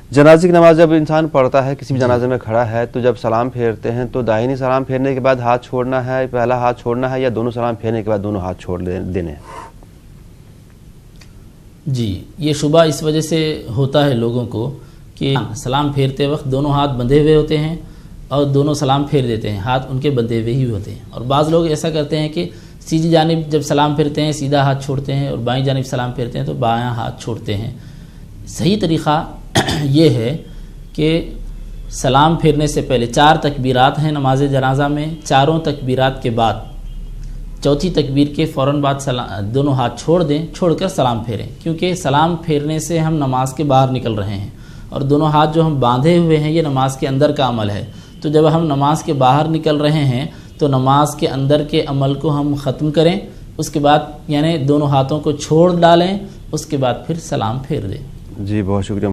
जनाजे की नमाज जब इंसान पढ़ता है, किसी भी जनाजे में खड़ा है, तो जब सलाम फेरते हैं तो दाहिनी सलाम फेरने के बाद हाथ छोड़ना है, पहला हाथ छोड़ना है, या दोनों सलाम फेरने के बाद दोनों हाथ छोड़ देने हैं? जी, ये शुबा इस वजह से होता है लोगों को कि सलाम फेरते वक्त दोनों हाथ बंधे हुए होते हैं और दोनों सलाम फेर देते हैं, हाथ उनके बंधे हुए ही होते हैं। और बाज़ लोग ऐसा करते हैं कि सीधी जानिब जब सलाम फेरते हैं सीधा हाथ छोड़ते हैं, और बाईं जानिब सलाम फेरते हैं तो बायां हाथ छोड़ते हैं। सही तरीक़ा ये है कि सलाम फेरने से पहले 4 तकबीरात हैं नमाज जनाजा में, चारों तकबीरात के बाद चौथी तकबीर के फ़ौरन बाद दोनों हाथ छोड़ दें, छोड़कर सलाम फेरें, क्योंकि सलाम फेरने से हम नमाज के बाहर निकल रहे हैं और दोनों हाथ जो हम बांधे हुए हैं ये नमाज के अंदर का अमल है। तो जब हम नमाज के बाहर निकल रहे हैं तो नमाज के अंदर के अमल को हम ख़त्म करें, उसके बाद यानी दोनों हाथों को छोड़ डालें, उसके बाद फिर सलाम फेर दें। जी बहुत शुक्रिया।